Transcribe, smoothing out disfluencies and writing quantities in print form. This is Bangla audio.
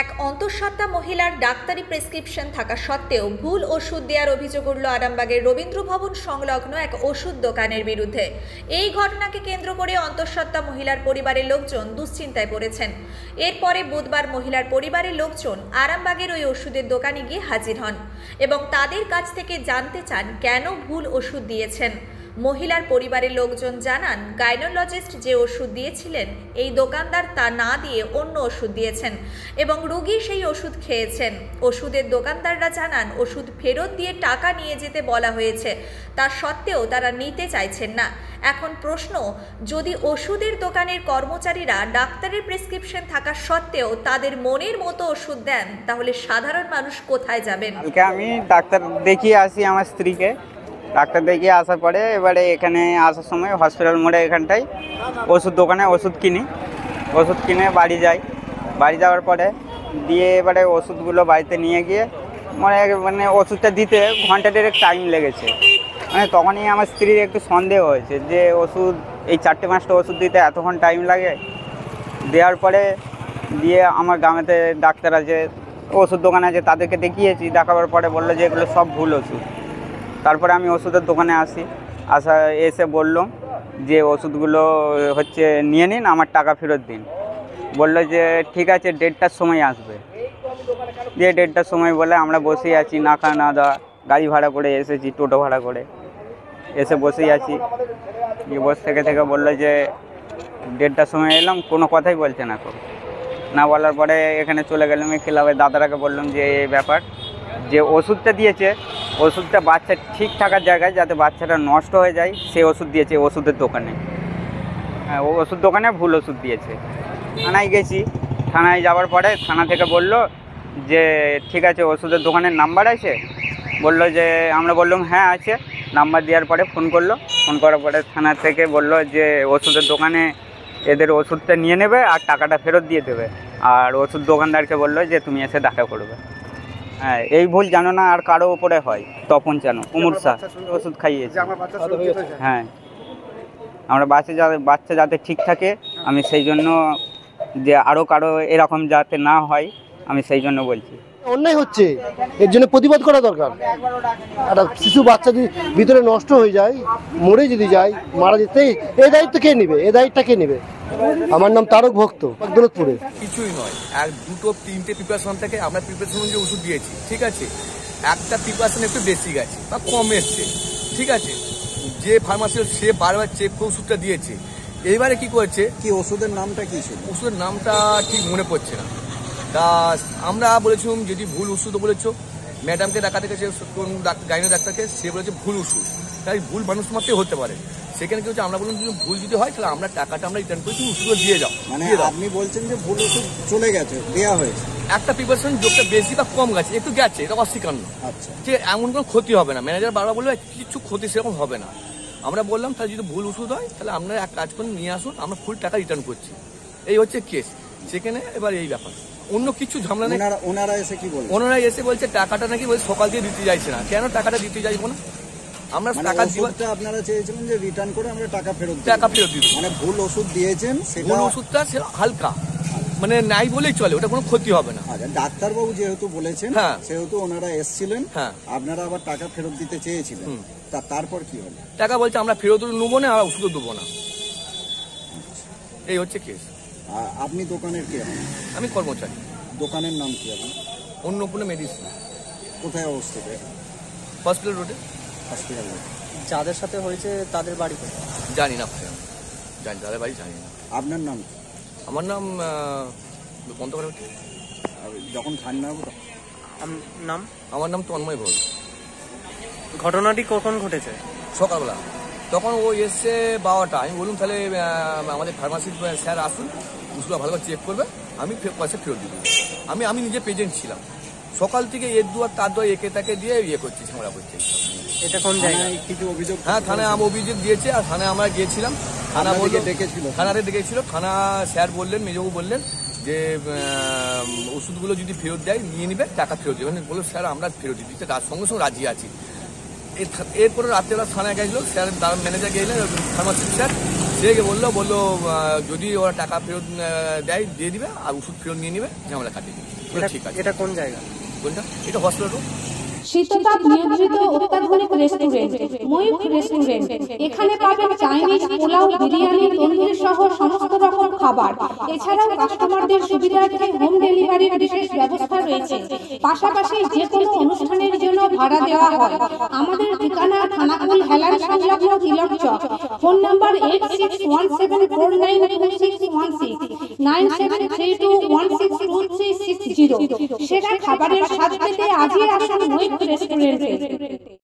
এক অন্তঃসত্ত্বা মহিলার ডাক্তারি প্রেসক্রিপশন থাকা সত্ত্বেও ভুল ওষুধ দেওয়ার অভিযোগ উঠল আরামবাগের রবীন্দ্র ভবন সংলগ্ন এক ওষুধ দোকানের বিরুদ্ধে। এই ঘটনাকে কেন্দ্র করে অন্তঃসত্ত্বা মহিলার পরিবারের লোকজন দুশ্চিন্তায় পড়েছেন। এরপরে বুধবার মহিলার পরিবারের লোকজন আরামবাগের ওই ওষুধের দোকানে গিয়ে হাজির হন এবং তাদের কাছ থেকে জানতে চান কেন ভুল ওষুধ দিয়েছেন। মহিলার পরিবারের লোকজন জানান, গাইনোলজিস্ট যে ওষুধ দিয়েছিলেন এই দোকানদার তা না দিয়ে অন্য ওষুধ দিয়েছেন এবং রোগী সেই ওষুধ খেয়েছেন। ওষুধের দোকানদাররা জানান, ওষুধ ফেরত দিয়ে টাকা নিয়ে যেতে বলা হয়েছে, তা সত্ত্বেও তারা নিতে চাইছেন না। এখন প্রশ্ন, যদি ওষুধের দোকানের কর্মচারীরা ডাক্তারের প্রেসক্রিপশন থাকা সত্ত্বেও তাদের মনের মতো ওষুধ দেন, তাহলে সাধারণ মানুষ কোথায় যাবেন? আমি ডাক্তার দেখিয়ে আসি আমার স্ত্রীকে। ডাক্তার দেখিয়ে আসার পরে এবারে এখানে আসার সময় হসপিটাল মোড়ে এখানটায় ওষুধ দোকানে ওষুধ কিনে বাড়ি যাই। বাড়ি যাওয়ার পরে দিয়ে এবারে ওষুধগুলো বাড়িতে নিয়ে গিয়ে মানে ওষুধটা দিতে ঘন্টা দেড়েক টাইম লেগেছে। মানে তখনই আমার স্ত্রীর একটু সন্দেহ হয়েছে যে ওষুধ এই 4-5টা ওষুধ দিতে এতক্ষণ টাইম লাগে। দেওয়ার পরে দিয়ে আমার গ্রামেতে ডাক্তার আছে, ওষুধ দোকান আছে, তাদেরকে দেখিয়েছি। দেখাবার পরে বললো যে এগুলো সব ভুল ওষুধ। তারপরে আমি ওষুধের দোকানে এসে বললাম যে ওষুধগুলো নিয়ে নিন, আমার টাকা ফেরত দিন। বললো যে ঠিক আছে, 1:30টার সময় আসবে। দিয়ে 1:30টার সময় বলে আমরা বসেই আছি, না খাওয়া না দাওয়া, গাড়ি ভাড়া করে এসেছি, টোটো ভাড়া করে এসে বসেই আছি। দিয়ে বসে থেকে বললো যে 1:30টার সময় এলাম, কোনো কথাই বলছে না বলার পরে এখানে চলে গেলাম। এই ক্লাবের দাদারাকে বললাম যে এই ব্যাপার, যে ওষুধটা দিয়েছে ওষুধটা বাচ্চা ঠিক থাকার জায়গায়, যাতে বাচ্চাটা নষ্ট হয়ে যায় সেই ওষুধ দিয়েছে ওষুধের দোকানে। হ্যাঁ, ওষুধ দোকানে ভুল ওষুধ দিয়েছে। থানায় গেছি, থানায় যাওয়ার পরে থানা থেকে বলল যে ঠিক আছে, ওষুধের দোকানের নাম্বার আছে? বললো যে, আমরা বললাম হ্যাঁ আছে। নাম্বার দেওয়ার পরে ফোন করার পরে থানা থেকে বললো যে ওষুধের দোকানে এদের ওষুধটা নিয়ে নেবে আর টাকাটা ফেরত দিয়ে দেবে। আর ওষুধ দোকানদারকে বললো যে তুমি এসে দেখা করবে। হ্যাঁ, এই ভুল জানো না আর কারো উপরে হয়। তপন জানো, কুমুর শাহ ওষুধ খাইয়েছে। হ্যাঁ, আমরা বাচ্চা যাতে ঠিক থাকে, আমি সেই জন্য যে আরও কারো এরকম যাতে না হয়, আমি সেই জন্য বলছি। অন্যায় হচ্ছে, এর জন্য প্রতিবাদ করা দরকার। একটা শিশু বাচ্চা যদি ভিতরে নষ্ট হয়ে যায়, মরে যদি যায়, মারা যেতে, এই দায়িত্ব কে নেবে? এই দায়িত্বটা কে নেবে? আমার নাম তারক ভক্ত, দৌলতপুরে। কিছুই নয়, আর 2-3টে প্রিপারেশন থেকে আমরা প্রিপারেশন যে ওষুধ দিয়েছি, ঠিক আছে, একটা প্রিপারেশন একটু বেশি গেছে বা কম এসছে, ঠিক আছে। যে ফার্মাসি সে বারবার চেক করে ওষুধটা দিয়েছে। এইবারে কি করেছে, কি ওষুধের নামটা কি ছিল? ওষুধের নামটা ঠিক মনে পড়ছে না। তা আমরা বলেছিলাম যদি ভুল ওষুধ বলেছো, ম্যাডামকে দেখাতে গেছে কোন গাইনো ডাক্তারকে, সে বলেছে ভুল ওষুধ। তাই ভুল মানুষ মাত্রই হতে পারে। সেখানে কি হচ্ছে, আমরা বললাম যদি ভুল যদি হয় তাহলে আমরা টাকাটা আমরা রিটার্ন করেছি, ওষুধগুলো দিয়ে যাও। মানে আপনি বলছেন যে ভুল ওষুধ চলে গেছে, দেওয়া হয়েছে, একটা প্রিপারেশন যোগটা বেশি বা কম গেছে, একটু গেছে, এটা অস্বীকার না। আচ্ছা, যে এমন কোনো ক্ষতি হবে না। ম্যানেজার বারবার বললো কিছু ক্ষতি সেরকম হবে না। আমরা বললাম তাহলে যদি ভুল ওষুধ হয় তাহলে আপনারা এক কাজ করে নিয়ে আসুন, আমরা ফুল টাকা রিটার্ন করছি। এই হচ্ছে কেস সেখানে। এবার এই ব্যাপার, অন্য কিছু ঝামেলা নেই। ওনারা এসে কি বলছে? ওনারা এসে বলছে টাকাটা নাকি সকাল দিয়ে দিতে চাইছে না। কেন টাকাটা দিতে চাইবো না? আমরা টাকা ওষুধটা আপনারা চেয়েছিলেন যে রিটার্ন করে আমরা টাকা ফেরত দিব। মানে ভুল ওষুধ দিয়েছেন, ভুল ওষুধটা হালকা, মানে নাই বলেই চলে, ওটা কোনো ক্ষতি হবে না। আচ্ছা, ডাক্তারবাবু যেহেতু বলেছেন, হ্যাঁ, সেহেতু ওনারা এসেছিলেন, হ্যাঁ, আপনারা আবার টাকা ফেরত দিতে চেয়েছিলেন। তারপর কি হলো? টাকা বলছে আমরা ফেরত নেবো না আর ওষুধও দেবো না। এই হচ্ছে কেস। আপনি দোকানের কে? আমি কর্মচারী। দোকানের নাম কি আপনার? অন্নপূর্ণা মেডিসিন। কোথায় অবস্থিত? হসপিটাল রোডে। Hospital road. যাদের সাথে হয়েছে তাদের বাড়ি কোথায়? জানি না, জানি তাদের বাড়ি জানি না। আপনার নাম? আমার নাম বন্ধ করে যখন খান না নাম? আমার নাম তন্ময় ভোল। ঘটনাটি কখন ঘটেছে? সকালবেলা। তখন ও এসছে 12টা। আমি বললাম তাহলে আমাদের ফার্মাসির স্যার আসুন, ওষুধটা ভালো করে চেক করবে, আমি পয়সা ফেরত দিব। আমি নিজে প্রেজেন্ট ছিলাম। সকাল থেকে এর দুয়ার তার দুয়ার একে তাকে দিয়ে করছি, ঝামেলা করছি। এটা কোন জায়গায়? কিছু অভিযোগ? হ্যাঁ, থানায় অভিযোগ দিয়েছে। আর থানায় আমরা গিয়েছিলাম, থানারে ডেকেছিল। থানা স্যার বললেন, মেজবাবু বললেন যে ওষুধগুলো যদি ফেরত দেয় নিয়ে নিবে, টাকা ফেরত দেবে। বললো স্যার আমরা ফেরত দিতে তার সঙ্গে সঙ্গে রাজি আছি। এরপরে রাত্রেবেলা থানায় গেছিল, স্যার ম্যানেজার গেলেন, ফার্মাসিস্ট স্যার, সে বললো যদি ওরা টাকা ফেরত দেয় দিয়ে দিবে আর ওষুধ ফেরত নিয়ে নিবে, ঝামেলা কাটিয়ে দিবে। ঠিক আছে। এটা কোন জায়গা? কোনটা? এটা হসপিটাল। শীততাপ নিয়ন্ত্রিত অত্যাধুনিক রেস্টুরেন্ট ময়ূখ রেস্টুরেন্ট। এখানে পাবেন চাইনিজ, পোলাও, বিরিয়ানি, তন্দুরি সহ সমস্ত রকম খাবার। এছাড়াও কাস্টমারদের সুবিধার্থে হোম ডেলিভারির বিশেষ ব্যবস্থা রয়েছে। পাশাপাশি যে কোনো অনুষ্ঠানের জন্য ভাড়া দেওয়া হয়। আমাদের ঠিকানা খানাকুল হেলান সংলগ্ন তিলক চক। Phone number 8617492616 9732162360। সেরা খাবারের স্বাদ পেতে আজই আসুন ময়ূখ রেস্টুরেন্টে।